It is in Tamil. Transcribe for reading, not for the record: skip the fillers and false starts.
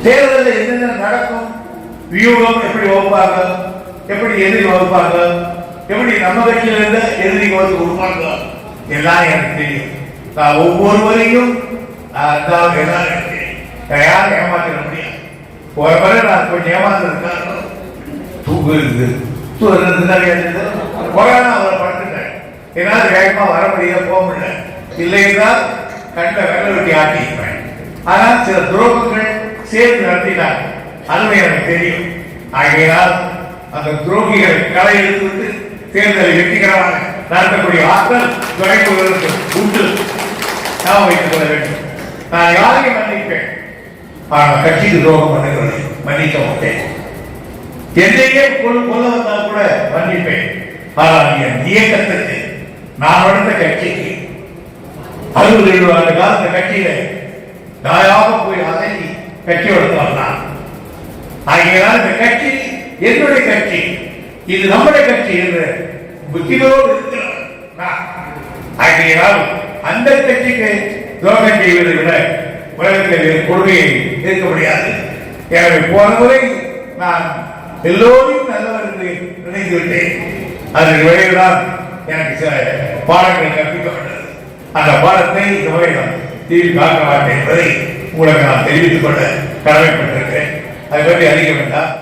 தேர்தலில் என்னென்ன நடக்கும், வியூகம் எப்படி வகுப்பாங்க, எப்படி எதிரி வகுப்பாங்க, எப்படி நம்ம கட்சியில இருந்த எதிரி வந்து உருவாங்க, எல்லாம் எனக்கு தெரியும். நான் ஒவ்வொருவரையும் எல்லாம் எனக்கு தெரியும். யாரும் ஏமாற்ற முடியாது. ஒரு முறை நான் கொஞ்சம் ஏமாந்துருக்காங்க. தூக்கு இருக்குது, கொரோனா அவரை படுத்துட்டேன். என்னால் வேகமா வர முடியல, போக முடியல. இல்லை என்றால் கண்ட வெள்ள வெட்டி ஆட்டியிருப்பேன். ஆனால் சில துரோகங்கள் சேர்ந்து நடத்தினாங்க. அதுவே எனக்கு தெரியும். ஆகையால் அந்த துரோகிகளை களை எடுத்து விட்டு தேர்தலை வெற்றிகரமாக நடத்தக்கூடிய ஆற்றல் துறைமுகங்களுக்கு உண்டு. நாம் வைத்துக் கொள்ள வேண்டும். நான் யாரையும் மன்னிப்பேன், ஆனால் கட்சிக்கு துரோகம் பண்ணுகிறதை மன்னிக்க மாட்டேன். என்னையே கொல்ல வந்தால் கூட மன்னிப்பேன். ஆனால் என் இயக்கத்துக்கு நான் நடந்த கட்சிக்கு 67 ஆண்டு கால இந்த கட்சியில நாயாக போய் அசைஞ்சி கட்சி வளர்த்தான். ஆகையால் இந்த கட்சி என்னுடைய கட்சி, இது நம்முடைய கட்சி என்று புத்தியோடு இருக்கிறார். ஆகையால் அந்த கட்சிக்கு துரோகம் செய்வதை விட உலகத்தில் கொடுமையை இருக்க முடியாது. எனவே போன முறை நான் எல்லோரும் நல்லவர் என்று நினைத்து விட்டேன். அதற்கு விளைவுதான் எனக்கு சில பாடங்கள் கற்பிக்கப்பட்டது. அந்த பாடத்தை இந்த முறை நான் தீர்வு காக்க மாட்டேன் என்பதை உங்களுக்கு நான் தெரிவித்துக் கொள்ள கடமைப்பட்டிருக்கிறேன். அதை பற்றி அறிய வேண்டாம்.